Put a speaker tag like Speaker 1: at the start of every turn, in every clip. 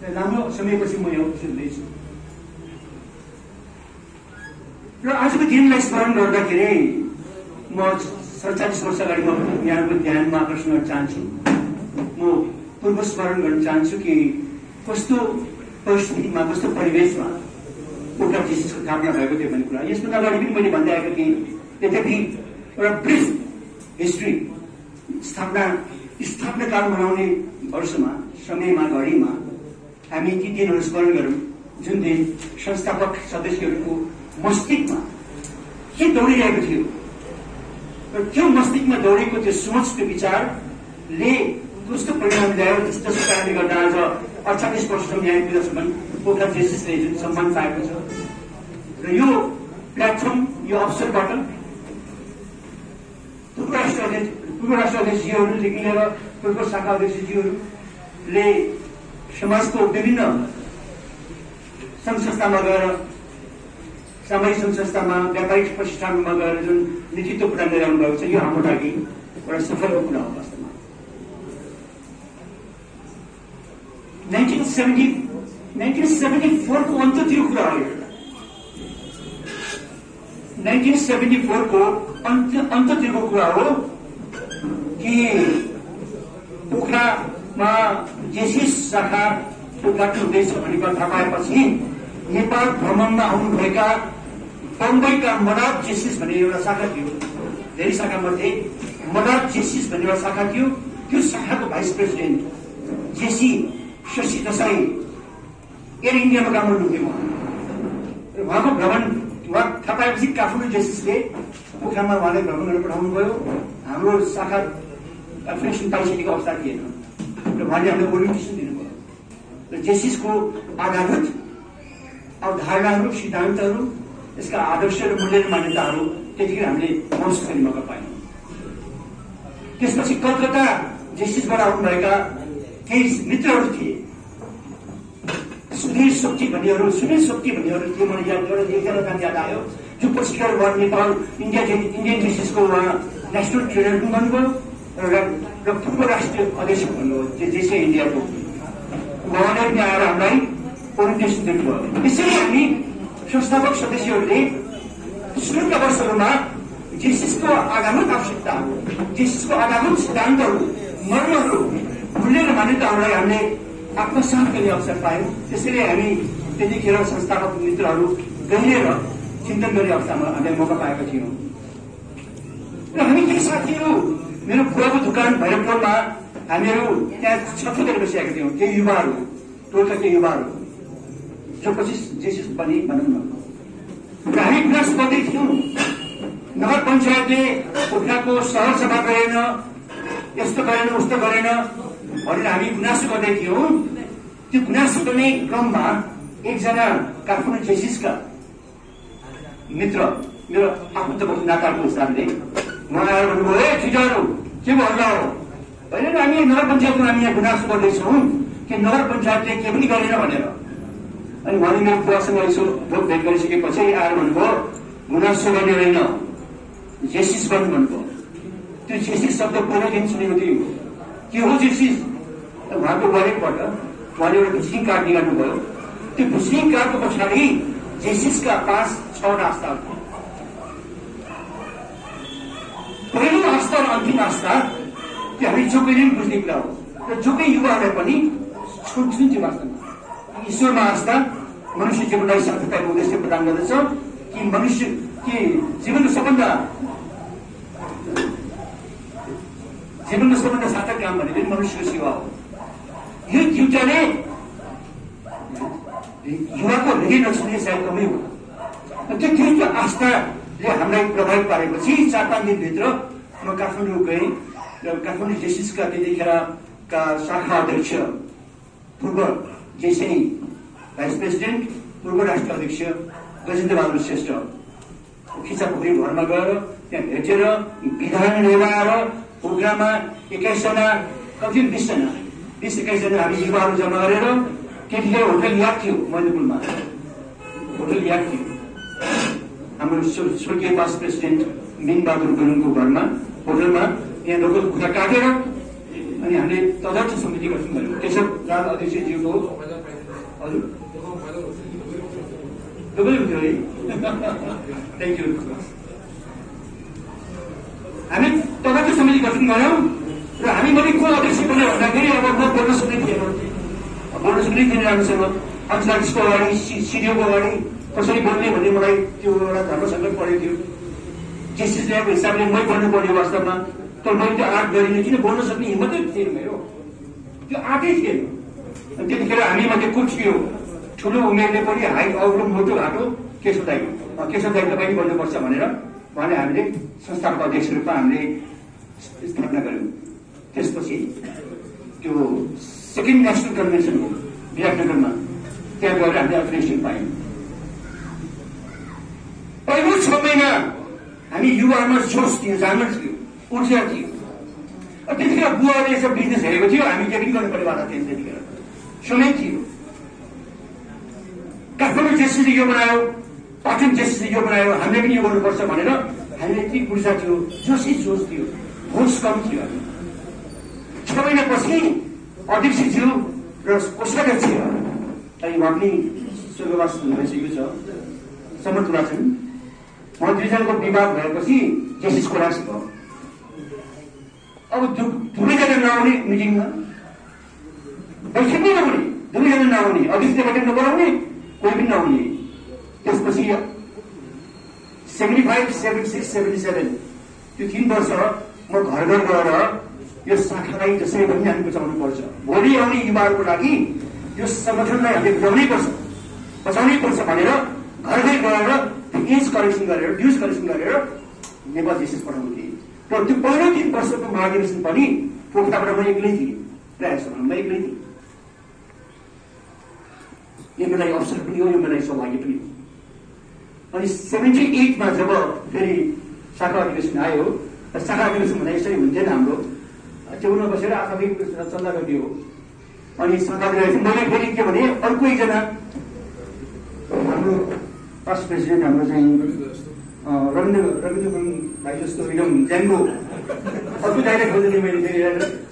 Speaker 1: लामो समयपछि म यो सुन्दैछु र आजको दिनलाई स्मरण गर्दाखेरि म 47 वर्ष अगाडि म यहाँको ध्यानमा आकर्षण गर्न चाहन्छु। म पूर्व स्मरण गर्न चाहन्छु कि कस्तो परिस्थितिमा कस्तो परिवेशमा एउटा जिससको स्थापना भएको थियो भन्ने कुरा। यसभन्दा अगाडि पनि मैले भन्दै आएको थिएँ। यद्यपि एउटा ब्रिफ हिस्ट्री स्थापना काल मनाउने वर्षमा समयमा घडीमा हामी ती दिनहरू स्मरण गरौँ जुन दिन संस्थापक सदस्यहरूको मस्तिष्कमा के दौडिरहेको थियो र त्यो मस्तिष्कमा दौडेको त्यो सोच त्यो विचारले कस्तो परिणाम ल्यायो। जसको कारणले गर्दा आज 48 वर्षसम्म न्यायपीठसम्म पोखरा जेसिसले जुन सम्मान पाएको छ र यो प्लेटफर्म यो अवसरबाट पूर्व राष्ट्र अध्यक्षज्यूहरूदेखि लिएर पूर्व शाखा अध्यक्षज्यूहरूले समाजको विभिन्न सङ्घ संस्थामा गएर सामाजिक सङ्घ संस्थामा व्यापारिक प्रतिष्ठानमा गएर जुन नेतृत्व प्रदान गरिरहनु भएको छ यो हाम्रो लागि एउटा सफलको कुरा हो। वास्तवमा 1974 को अन्त्यतिर कुरा हो। 1974 को अन्त्यतिरको कुरा हो कि पोखरामा जेसिस शाखा उद्घाटन हुँदैछ भन्ने कुरा थाहा पाएपछि नेपाल भ्रमणमा आउनुभएका बम्बईका मदार जेसिस भन्ने एउटा शाखा थियो। धेरै शाखा मध्ये मदार जेसिस भन्ने एउटा शाखा थियो। त्यो शाखाको vice president JC Shashi Desai Air इन्डियामा काम गर्नुहुन्थ्यो। उहाँको भ्रमण थाहा पाएपछि काठमाडौँ जेसिसले पोखरामा उहाँले भ्रमण गरेर पठाउनु भयो। हाम्रो शाखा एफिलिएसन पाइसकेको अवस्था थिएन र उहाँले हामीलाई ओरिएन्टेसन दिनुभयो र जेसिसको आधारभूत अवधारणाहरू सिद्धान्तहरू यसका आदर्श र मूल्य र मान्यताहरू त्यतिखेर हामीले महसुस गर्ने मौका पायौँ। त्यसपछि कलकत्ता जेसिसबाट आउनुभएका केही मित्रहरू थिए। सुनिल सोप्ती भन्नेहरू थिए। मलाई एकजना नाम याद आयो जो पछिल्लो वन नेपाल इन्डियन जेसिसको उहाँ नेसनल ट्रेनर पनि भन्नुभयो र पूर्व राष्ट्रिय अध्यक्ष भन्नुभयो जेसी इन्डियाको। उहाँले पनि आएर हामीलाई ओरिएन्टेसन दिनुभयो। यसरी हामी संस्थापक सदस्यहरूले सुरुका वर्षहरूमा जेसिसको आधारभूत आवश्यकता जेसिसको आधारभूत सिद्धान्तहरू मर्महरू मूल्य र मान्यताहरूलाई हामीले आत्मसात गर्ने अवसर पायौँ। त्यसैले हामी त्यतिखेर संस्थापक मित्रहरू गहिरेर चिन्तन गर्ने अवस्थामा हामीले मौका पाएका थियौँ र हामी केही साथीहरू मेरो बुवाको दोकान भैरवपुरमा हामीहरू त्यहाँ छटफुट गरेर बसिरहेका थियौँ। केही युवाहरू टोलका केही युवाहरू जो पछि जेसिस बने भनौँ न र हामी गुनास गर्दै थियौँ। नगर पञ्चायतले पोखराको सहर सभा गरेन, यस्तो गरेन उस्तो गरेन भनेर हामी गुनासो गर्दै थियौँ। त्यो गुनासो गर्ने क्रममा एकजना काठमाडौँ जेसिसका मित्र मेरो आफन्तको नाताको हिसाबले उहाँ आएर भन्नुभयो ठिटहरू के भन्नु हो होइन हामी नगर पञ्चायतमा हामी यहाँ गुनासो गर्दैछौँ कि नगर पञ्चायतले के पनि गरेन भनेर। अनि उहाँले मेरो बुवासँग यसो भोट भेट गरिसकेपछि आएर भन्नुभयो गुनासो गर्ने होइन जेसिस गर्नु भन्नुभयो। त्यो जेसिस शब्द पहिलोदेखि सुनेको थियो के हो जेसिस। उहाँको वालेटबाट उहाँले एउटा भिजिटिङ कार्ड निकाल्नुभयो। त्यो भिजिटिङ कार्डको पछाडि जेसिसका 5-6 आस्थाहरू थिए। पहिलो आस्था र अन्तिम आस्था त्यो हामी जो कहिले पनि बुझ्ने कुरा हो र जो कोही युवाहरूलाई पनि छुन्थ्यो। वास्तवमा ईश्वरमा आस्था मनुष्य जीवनलाई सार्थकताको उद्देश्य प्रदान गर्दछ कि मनुष्य के जीवनको सबभन्दा सार्थक काम भनेको मनुष्यको सेवा हो। यो दुईटाले युवाको हृदय नछुने सायद कमै हो। त्यो दुईटा आस्थाले हामीलाई प्रभावित पारेपछि 4-5 दिनभित्र म काठमाडौँ गएँ र काठमाडौँ जेसिसका त्यतिखेरका शाखा अध्यक्ष पूर्व जेसी भाइस प्रेसिडेन्ट पूर्व राष्ट्रिय अध्यक्ष गजेन्द्र बहादुर श्रेष्ठ खिचापोखरी घरमा गएर त्यहाँ भेटेर विधान लिएर पोखरामा 21 जना कति 20 जना 20-21 जना हामी युवाहरू जम्मा गरेर त्यतिखेर होटल याद थियो मधुपुरमा। होटल याद थियो हाम्रो स्वर्गीय भाइस प्रेसिडेन्ट मिन बहादुर गुरुङको घरमा होटलमा। त्यहाँ लोकल खुट्टा काटेर अनि हामीले तदर्थ समिति गठन गर्यौँ। केशव राज अध्यक्षज्यूको हजुर तपाईँ हुन्थ्यो है थ्याङ्क यू। हामी तदर्थ समिति गठन गऱ्यौँ र हामी मैले को अध्यक्ष बन्यो भन्दाखेरि अब म बोल्न सक्ने थिएन, बोल्न सक्ने थिएन राम्रोसँग। अन्तर्राष्ट्रियको अगाडि सिडिओको अगाडि कसरी बोल्ने भन्ने मलाई त्यो एउटा धर्म सङ्कट परेको थियो। जेसिस ल्याएको हिसाबले मै बोल्नु पर्यो वास्तवमा, तर मैले त्यो आँट गरिनँ किन बोल्न सक्ने हिम्मतै थिएन मेरो, त्यो आँटै थिएन। अनि त्यतिखेर हामीमध्ये को थियो ठुलो उमेरले पनि हाइट अग्लो मोटो घाटो केशव दाइ तपाईँ गर्नुपर्छ भनेर उहाँले हामीले संस्थाको अध्यक्ष रूपमा हामीले स्थापना गऱ्यौँ। त्यसपछि त्यो सेकेन्ड नेसनल कन्भेन्सन हो विराटनगरमा, त्यहाँ गएर हामीले अथोराइजेसन पायौँ। पहिलो 6 महिना हामी युवामा जोस थियो, जागरण थियो, ऊर्जा थियो। त्यतिखेर बुवाले यसो बिजनेस हेरेको थियो, हामी के पनि गर्नु पर्ने वाला थिएन त्यतिखेर, समय थियो। काठमाडौँ जेसीले यो बनायो, पाटन जेसीले यो बनायो, हामीले पनि यो गर्नुपर्छ भनेर हामीले यति ऊर्जा थियो, जोसै जोस थियो, होस कम थियो। 6 महिनापछि अध्यक्षज्यू र कोषाध्यक्ष अनि उहाँ पनि स्वर्गवास भइसकेको छ, समर्थ छन्। उहाँ दुईजनाको विवाद भएपछि जेसिस कोलाप्स भयो। अब दुवैजना नआउने मिटिङमा, बैठकमै नआउने, दुवैजना नआउने, अध्यक्षले बैठक नबोलाउने, कोही पनि नआउने। त्यसपछि 75, 76, 77 त्यो 3 वर्ष म घर घर गएर यो शाखालाई जसरी पनि हामी बचाउनु पर्छ, भोलि आउने युवाहरूको लागि यो संगठनलाई हामीले बचाउनै पर्छ भनेर घर घर गएर एज करेक्सन गरेर, ड्युज करेक्सन गरेर नेपाल जेसिस पठाउनु थिएँ। र त्यो पहिलो 3 वर्षको महाधिवेशन पनि पोखराबाट म एक्लै थिएँ, प्रायः जस्तो म एक्लै थिएँ। यो मलाई अवसर पनि हो, यो मलाई सौभाग्य पनि हो। अनि 78 मा जब फेरि शाखा अधिवेशन आयो, शाखा अधिवेशन भन्दा यसरी हुन्थेन हाम्रो, टेबलमा बसेर आफै चल्ला गरिदियो। अनि शाखा अधिवेशन मैले फेरि के भने अर्को एकजना हाम्रो पास्ट प्रेसिडेन्ट हाम्रो चाहिँ रविन्द्र गुरुङ भाइ जस्तो एकदम ज्याङ्गो अर्को दाइले खोजेर मैले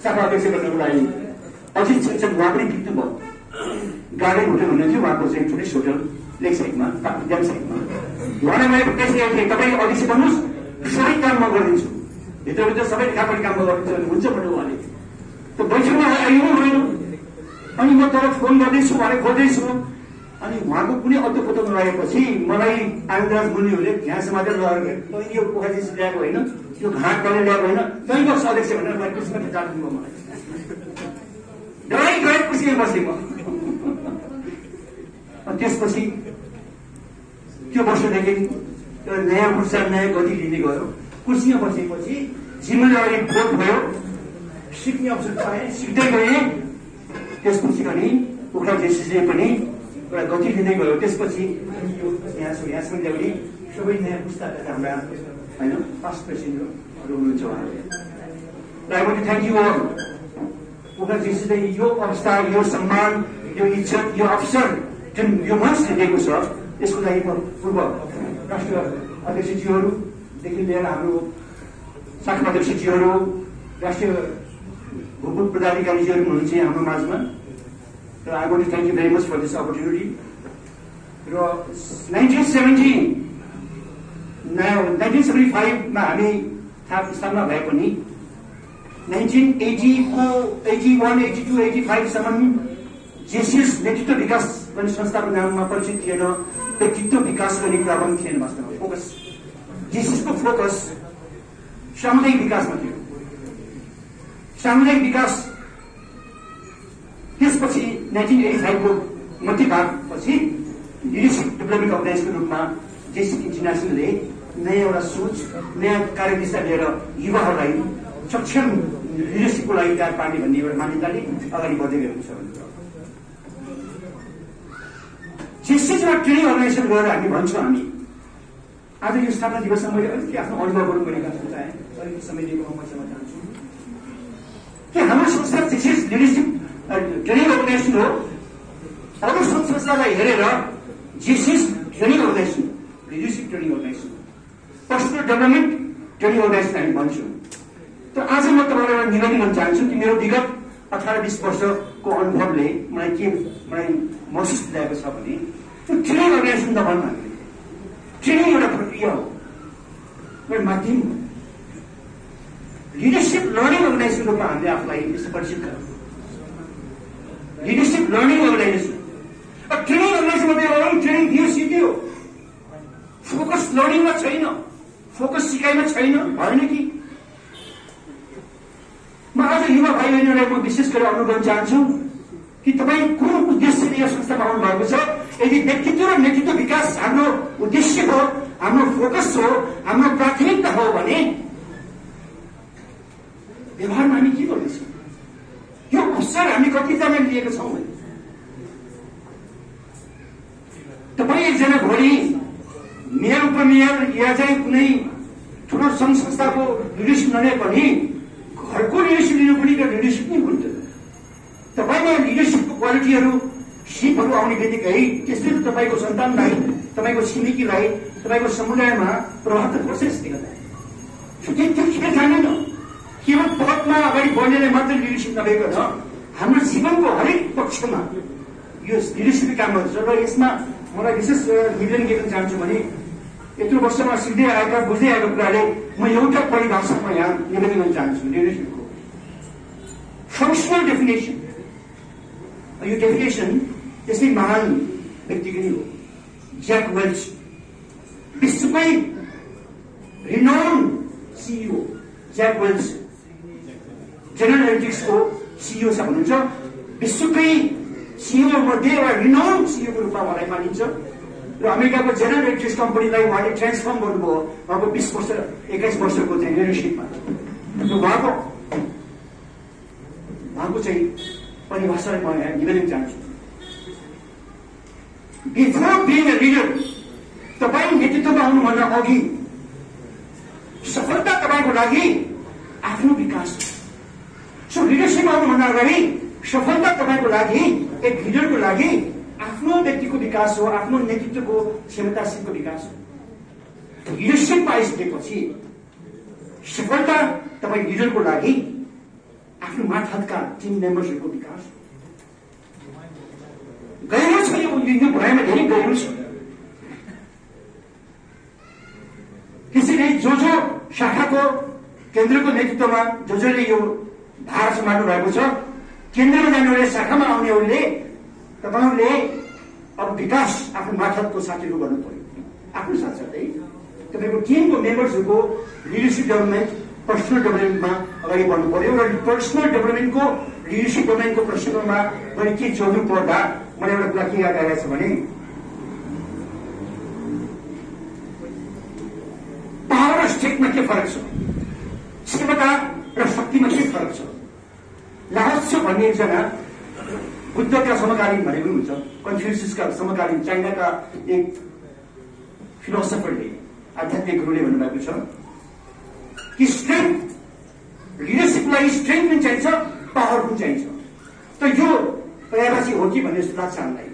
Speaker 1: शाखा अध्यक्ष गर्नको लागि अझै छिन्छन्। उहाँ पनि बित्नु भयो, गार्डन होटल भन्ने थियो उहाँको चाहिँ टुरिस्ट होटल लेक साइडमा, ड्याम साइडमा। उहाँलाई मैले प्रेसिडेन्ट थिएँ, तपाईँ अध्यक्ष बन्नुहोस्, सबै काम म गरिदिन्छु, भित्रभित्र सबै लेखापढी काम गरिदिन्छु भने हुन्छ भन्नु उहाँले। त बैठकमा आइनु होइन, अनि म तर फोन गर्दैछु, उहाँले खोज्दैछु। अनि उहाँको कुनै अत्तो पत्तो नलागेपछि मलाई आयुराज मुनिहरूले घाँस समातेर लगेर तैँले यो पोखरा जेसी ल्याएको होइन, यो घाट गरेर ल्याएको होइन, तैँ बस्छ अध्यक्ष भनेर मलाई कुर्सीमा जानु भयो। मलाई डराइ गएर कुर्सीमा बसेँ म। त्यसपछि त्यो वर्षदेखि नयाँ ऊर्जा, नयाँ गति लिँदै गयो। कुर्सीमा बसेपछि जिम्मेदारी बोध भयो, सिक्ने अवसर पाएँ, सिक्दै गएँ। त्यसपछि अनि पोखरा जेसीले पनि एउटा गति लिँदै गयो। त्यसपछि यहाँसम्म ल्याउने सबै नयाँ पुस्ताका हाम्रा होइन पास्ट प्रेसिडेन्टहरू हुनुहुन्छ उहाँहरू। I want to thank you all. Pokhara जेसीले यो अवस्था, यो सम्मान, यो इज्जत, यो अवसर जुन यो मञ्चले दिएको छ, यसको लागि म पूर्व राष्ट्रिय अध्यक्षज्यूहरूदेखि लिएर हाम्रो शाखा अध्यक्षज्यूहरू, राष्ट्रिय भूगोल पदाधिकारीज्यूहरू हुनुहुन्छ हाम्रो माझमा। र I want to thank you very much for this opportunity. र 1975 मा हामी स्थापना भए पनि 1984, 81, 82, 85 सम्म जेसिएस नेतृत्व विकास गर्ने संस्थाको नाममा परिचित थिएन, व्यक्तित्व विकास गर्ने कुरा पनि थिएन। वास्तवमा फोकस जेसिएसको फोकस सामुदायिक विकासमा थियो, सामुदायिक विकास। त्यसपछि 1985 को मध्यभागपछि लिडरसिप डेभलपमेन्ट अर्गनाइजेसनको रूपमा जेसिएस इन्टरनेसनलले नयाँ एउटा सोच, नयाँ कार्यदिशा लिएर युवाहरूलाई सक्षम लिडरसिपको लागि तयार पार्ने भन्ने एउटा मान्यताले अगाडि बढ्दै गएको छ। जेसिएसमा ट्रेनिङ अर्गनाइजेसन गरेर हामी भन्छौँ, हामी आज यो स्थापना दिवसमा मैले अलिकति आफ्नो अनुभवहरू मैले गर्न चाहेँ, अलिकति समय दिएको म मसँग जान्छु कि हाम्रो संस्था जेसिएस लिडरसिप ट्रेनिङ अर्गनाइजेसन हो। अरू संस्थालाई हेरेर जेसिएस training organization, leadership training organization, personal development training organization हामी भन्छौँ। तर आज म तपाईँलाई निवेदन गर्न चाहन्छु कि मेरो विगत 18-20 वर्षको अनुभवले मलाई महसुस दिलाएको छ भने ट्रेनिङ अर्गनाइजेसन नभन्नु हामीले ट्रेनिङ एउटा प्रक्रिया हो, एउटा माध्यम हो। लिडरसिप लर्निङ अर्गनाइजेसन रूपमा हामीले आफूलाई यसो परिचित गरौँ। लिडरसिप लर्निङ अर्गनाइजेसन ट्रेनिङ अर्गनाइजेसनमा ट्रेनिङ दियो सिक्यो, फोकस लर्निङमा छैन, फोकस सिकाइमा छैन, भएन कि। म आज युवा भाइ बहिनीहरूलाई म विशेष गरेर अनुरोध गर्न चाहन्छु कि तपाईँ कुन उद्देश्यले यो संस्थामा आउनु भएको छ। यदि व्यक्तित्व र नेतृत्व विकास हाम्रो उद्देश्य हो, हाम्रो फोकस हो, हाम्रो प्राथमिकता हो भने व्यवहारमा हामी के गर्दैछौँ? यो अवसर हामी कतिजना लिएको छौँ? तपाईँ एकजना भोलि मेयर उपमेयर या चाहिँ कुनै ठुलो सङ्घ संस्थाको लिडरसिप नलिए पनि घरको लिडरसिप लिनु पनि त्यो लिडरसिप नै हुन्छ। तपाईँले लिडरसिपको क्वालिटीहरू सिपहरू आउने बित्तिकै त्यसले तपाईँको सन्तानलाई, तपाईँको छिमेकीलाई, तपाईँको समुदायमा प्रभाव त पर्छ। त्यो खेल जानेन, केवल पदमा अगाडि बढ्नेले मात्र लिडरसिप नभइकन हाम्रो जीवनको हरेक पक्षमा यो लिडरसिपकै काम गर्छ। र यसमा मलाई विशेष निवेदन गर्न चाहन्छु भने यत्रो वर्षमा सिक्दै आएका बुझ्दै आएको कुराले म एउटा परिभाषामा यहाँ निवेदन गर्न चाहन्छु लिडरसिपको फङ्सनल डेफिनेसन। यो डेफिनेसन त्यसै महान व्यक्तिको नै हो, ज्याक वेल्च, विश्वकै renown CEO Jack Welch General इलेक्ट्रिक्सको सिइओ छ भन्नुहुन्छ। विश्वकै सिइओ मध्ये एउटा रिनाउन सिइओको रूपमा उहाँलाई मानिन्छ र अमेरिकाको जेनरल इलेक्ट्रिक्स कम्पनीलाई उहाँले ट्रान्सफर्म गर्नुभयो उहाँको 20 वर्ष 21 वर्षको चाहिँ लिडरसिपमा। उहाँको चाहिँ परिभाषालाई म यहाँ निवेदन चाहन्छु। बिफोर बिइङ अ लिडर, तपाईँ नेतृत्वमा आउनुभन्दा अघि सफलता तपाईँको लागि आफ्नो विकास हो। सो लिडरसिपमा आउनुभन्दा अगाडि सफलता तपाईँको लागि, एक लिडरको लागि आफ्नो व्यक्तिको विकास हो, आफ्नो नेतृत्वको क्षमताशीलको विकास हो। लिडरसिपमा आइसकेपछि सफलता तपाईँ लिडरको लागि आफ्नो मार्फतका टिम मेम्बर्सहरूको विकास हो। गहिरो छ यो भनाइमा, धेरै गहिरो छ। त्यसैले जो शाखाको केन्द्रको नेतृत्वमा जसले यो भार सम्हाल्नु भएको छ, केन्द्रमा जानेहरूले, शाखामा आउनेहरूले, तपाईँहरूले अब विकास आफ्नो मार्फतको साथीहरू गर्नु पर्यो। आफ्नो साथसाथै तपाईँको टिमको मेम्बर्सहरूको लिडरसिप डेभलपमेन्ट, पर्सनल डेभलपमेन्टमा अगाडि बढ्नु पर्यो। र पर्सनल डेभलपमेन्टको लिडरसिप डेभलपमेन्टको प्रश्नमा मैले के जोड्नु पर्दा मलाई एउटा कुरा के याद आइरहेको छ भने पावर र स्ट्रेन्थमा के फरक छ, क्षमता र शक्तिमा के फरक छ। लाओत्से भन्ने एकजना बुद्धका समकालीन भनेको हुन्छ, कन्फ्युसियसका समकालीन चाइनाका एक फिलोसफरले, आध्यात्मिक गुरुले भन्नुभएको छ कि स्ट्रेन्थ, लिडरसिपलाई स्ट्रेन्थ पनि चाहिन्छ, पावर पनि चाहिन्छ। त यो पर्यायवाची हो कि भन्ने जस्तो लाग्छ हामीलाई,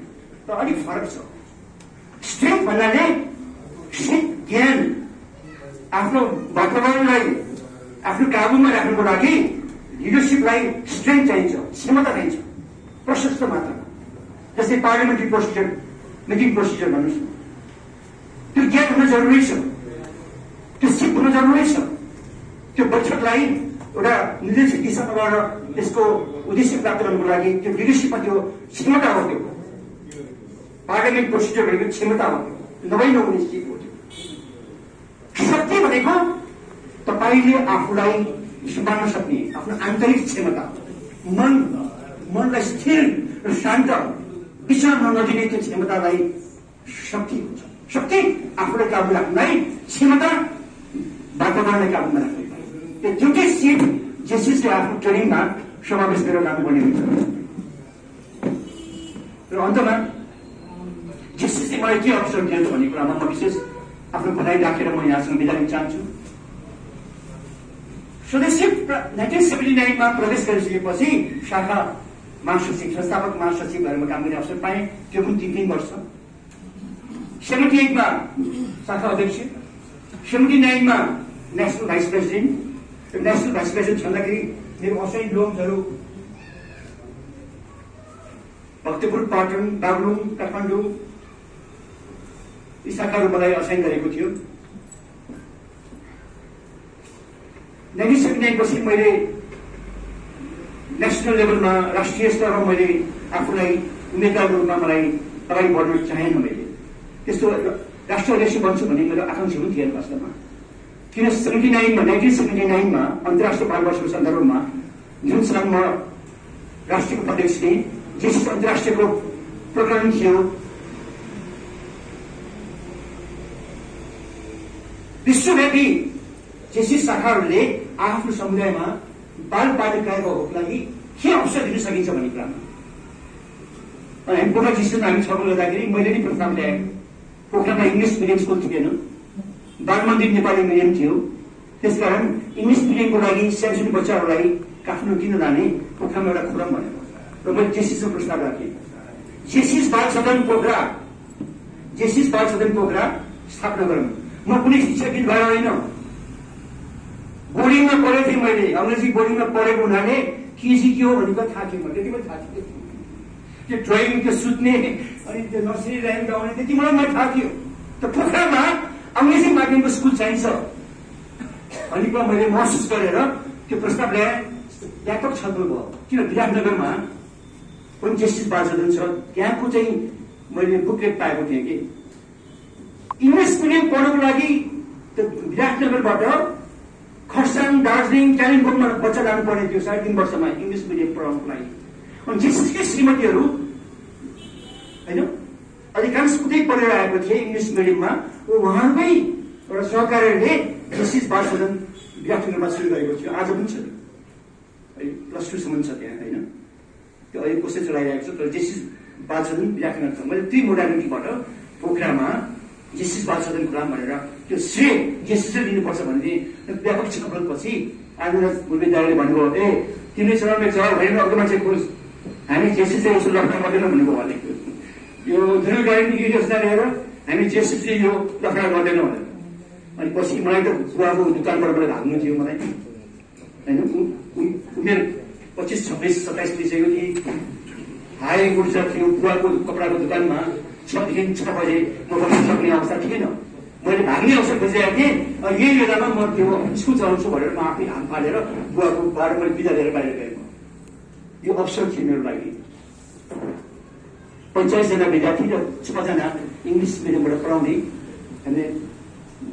Speaker 1: तर अलिक फरक छ। स्ट्रेन्थ भन्नाले ज्ञान, आफ्नो वातावरणलाई आफ्नो काबुमा राख्नुको लागि लिडरसिपलाई स्ट्रेन्थ चाहिन्छ, क्षमता चाहिन्छ प्रशस्त मात्रामा। जस्तै पार्लियामेन्ट्री प्रोसिजर, मिटिङ प्रोसिजर भन्नुहोस्, त्यो ज्ञान हुन जरुरी छ, त्यो सिप हुन जरुरी छ। त्यो बैठकलाई एउटा निर्देशित दिशामा गएर त्यसको उद्देश्य प्राप्त गर्नुको लागि त्यो लिडरसिपमा त्यो क्षमता हो। त्यो पार्लियामेन्ट प्रोसिजर भनेको क्षमता हो, नभई नहुने सिप हो। शक्ति भनेको तपाईँले आफूलाई सम्हाल्न सक्ने आफ्नो आन्तरिक क्षमता, मनलाई स्थिर र शान्त विचरण नदिने त्यो क्षमतालाई शक्ति हुन्छ। शक्ति आफूलाई काबु राख्नलाई, क्षमता वातावरणलाई काबुमा राख्ने। त्यो दुईटै सिप जेसिसले आफ्नो ट्रेनिङमा समावेश गरेर लानुपर्ने हुन्छ। र अन्तमा जेसिसले मलाई के अवसर दिन्छ भन्ने कुरामा म विशेष आफ्नो भनाइ राखेर म यहाँसँग बिदा लिन चाहन्छु। सदस्य 1979 प्रवेश गरिसकेपछि शाखा महासचिव, संस्थापक महासचिव भएर म काम गर्ने अवसर पाएँ। त्यो पनि 3 वर्ष। 78 शाखा अध्यक्ष, 79 नेशनल भाइस प्रेसिडेन्ट, र नेसनल भाइस प्रेसिडेन्ट छँदाखेरि मेरो असै लोमहरू भक्तपुर, पाटन, बागलुङ, काठमाडौँ यी शाखाहरू मलाई असाइन गरेको थियो। 1979 पछि मैले नेसनल लेभलमा राष्ट्रिय स्तरमा मैले आफूलाई उम्मेदवारको रूपमा मलाई अगाडि बढ्न चाहेन। मैले त्यस्तो राष्ट्रिय अध्यक्ष बन्छु भन्ने मेरो आकांक्षा पनि थिएन वास्तवमा। किन 1979 मा अन्तर्राष्ट्रिय बाल वर्षको सन्दर्भमा जुन साल म राष्ट्रिय उपाध्यक्ष थिएँ, जेसिस अन्तर्राष्ट्रियको प्रकरण थियो। विश्वव्यापी जेसिस शाखाहरूले आफ्नो समुदायमा बाल बालिकाहरूको लागि के अवसर दिन सकिन्छ भन्ने कुरामा हामी पोखरा डिस्ट्रिक्टमा हामी छलफल गर्दाखेरि मैले नै प्रस्ताव ल्याएँ। पोखरामा इङ्ग्लिस मिडियम स्कुल थिएन, बाल मन्दिर नेपाली मिडियम थियो। त्यसकारण इङ्ग्लिस मिडियमको लागि सानसानो बच्चाहरूलाई काठमाडौँ किन लाने, पोखरामा एउटा खुरम भनेर र मैले जेसिसमा प्रस्ताव राखेँ। जेसिस बाल सदन पोखरा स्थापना गरौँ। म कुनै शिक्षाविद भएर होइन, बोर्डिङमा पढेको थिएँ मैले, अङ्ग्रेजी बोर्डिङमा पढेको हुनाले केजी के हो भनेको थाहा थियो। मलाई त्यति पनि थाहा थियो। त्यो ड्रइङ, त्यो सुत्ने अनि त्यो नर्सरी राइम गाउने त्यति मलाई थाहा थियो। त पोखरामा अङ्ग्रेजी माध्यमको स्कुल चाहिन्छ भन्ने कुरा मैले महसुस गरेर त्यो प्रस्ताव ल्याएँ। व्यापक छलफल भयो। किन विराटनगरमा पनि जेसिस बाल सदन छ, त्यहाँको चाहिँ मैले बुकलेट पाएको थिएँ कि इङ्ग्लिस मिडियम पढ्नुको लागि विराटनगरबाट खरसाङ, दार्जिलिङ, कालिम्पोङमा बच्चा लानुपर्ने थियो 3.5 वर्षमा इङ्ग्लिस मिडियम पढाउनुको लागि। अनि जेसिसकै श्रीमतीहरू होइन अधिकांश उतै पढेर आएको थिए इङ्ग्लिस मिडियममा। उहाँकै एउटा सहकारीले जेसिस बाल सदन विराटनगरमा सुरु गरेको थियो। आज पनि छ, +2 सम्म छ त्यहाँ होइन। त्यो अहिले कसै चलाइरहेको छ, तर जेसिस बाल सदन विराटनगर छ। मैले त्यही मोडालिटीबाट पोखरामा जेसिस बाल सदन खुलाम भनेर त्यो श्रेय जेसिसले दिनुपर्छ भन्ने व्यापक छलफलपछि आजलाई उम्मेदवारले भन्नुभयो, ए तिमीले चलाउने छ होइन, अर्को मान्छे खोज, हामी जेसिसले यसो लफडा गर्दैनौँ भन्नुभयो उहाँले। यो जनरल ग्यारेन्टी योजना लिएर हामी जेसिसले यो लफडा गर्दैनौँ भनेर। अनि पछि मलाई त बुवाको दुकानबाट मलाई भाग्नु थियो मलाई होइन। उमेर 25, 26, 27 पुगिसकेको थिएँ। हाई ऊर्जा थियो। बुवाको कपडाको दोकानमा 6 देखि 6 बजे म बस्न सक्ने अवस्था थिएन। मैले भाग्ने अवसर खोजिरहेको थिएँ। यही बेलामा म त्यो स्कुल चलाउँछु भनेर म आफै हाम फालेर बुवाको बाह्र मैले बिदा लिएर बाहिर गएँ। यो अवसर थियो मेरो लागि। 50 जना विद्यार्थी र 6 जना इङ्ग्लिस मिडियमबाट पढाउने हामीले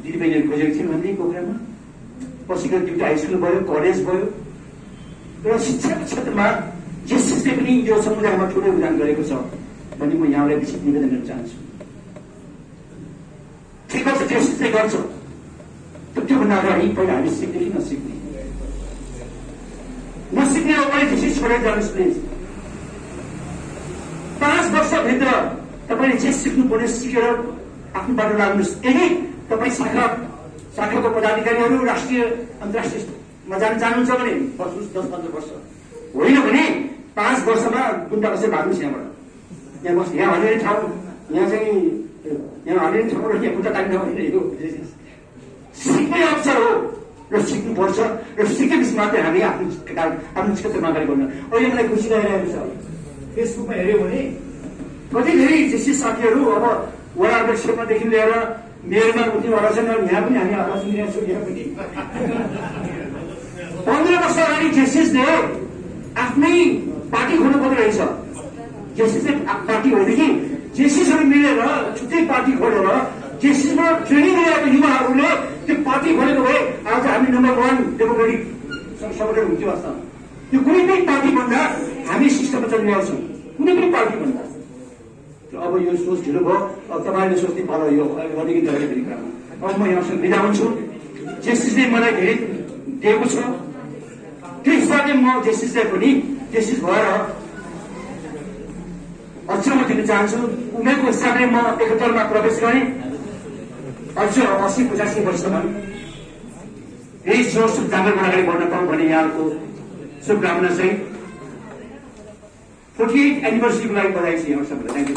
Speaker 1: दिदीबहिनीहरू खोजेको थियौँ हामीले पोखरामा। पछिको 2टा हाई स्कुल भयो, कलेज भयो र शिक्षाको क्षेत्रमा जेसिसले पनि यो समुदायमा ठुलो योगदान गरेको छ भन्ने म यहाँलाई विशेष निवेदन गर्न चाहन्छु। ठिक छ, जेसिसले गर्छ, त्योभन्दा अगाडि पहिला हामी सिक्ने कि नसिक्ने हो भने जेसिस छोडेर जानुहोस् प्लिज। 5 वर्षभित्र तपाईँले जे सिक्नु पर्ने सिकेर आफ्नो बाटो लाग्नुहोस्। यदि तपाईँ शाखाको पदाधिकारीहरू राष्ट्रिय अन्तर्राष्ट्रियमा जान चाहनुहुन्छ भने बस्नुहोस् 10-15 वर्ष, होइन भने 5 वर्षमा गुन्डा बसेर भाग्नुहोस् यहाँबाट। यहाँ बस्, यहाँ हल्लिने ठाउँ, यहाँ चाहिँ यहाँ हल्लिने ठाउँ र यहाँ खुट्टा तान्ने होइन। यो सिक्ने अवसर हो र सिक्नुपर्छ र सिकेपछि मात्रै हामी आफ्नो क्षेत्रमा अगाडि बढ्नु। अहिले मलाई खुसी लागिरहेको छ, फेसबुकमा हेऱ्यो भने कति धेरै जेसिस साथीहरू अब वडा अध्यक्षदेखि लिएर मेयरमा उठ्नेवाला छन्। यहाँ पनि हामी आवाज सुनिरहेको छौँ। यहाँ पनि 15 वर्ष अगाडि जेसिसले आफ्नै पार्टी खोल्नु पर्दो रहेछ। जेसिसले पार्टी होइन कि जेसिसहरू मिलेर छुट्टै पार्टी खोलेर जेसिसमा ट्रेनिङ लिएको युवाहरूले त्यो पार्टी खोलेको भए आज हामी नम्बर 1 डेमोक्रेटिक संगठन हुन्थ्यो वास्तवमा। त्यो कुनै पनि पार्टी भन्दा हामी सिस्टममा चलिरहेको छौँ, कुनै पनि पार्टी भन्दा। अब यो सोच ढिलो भयो। अब तपाईँहरूले सोच्ने पालो यो अलिकति धेरै फेरि कुरामा। अब म यहाँसँग बिदा हुन्छु। जेसिसले मलाई धेरै दिएको छ, त्यही हिसाबले म जेसिसलाई पनि जेसिस भएर अझ म दिन चाहन्छु। उमेरको हिसाबले म 71 मा प्रवेश गरेँ। अझ 80-85 वर्षसम्म यही जोस जाँगरबाट अगाडि बढ्न पाऊँ भन्ने यहाँको शुभकामना चाहिँ 48 एनिभर्सरीको लागि बधाई छ यहाँसम्म। Thank you.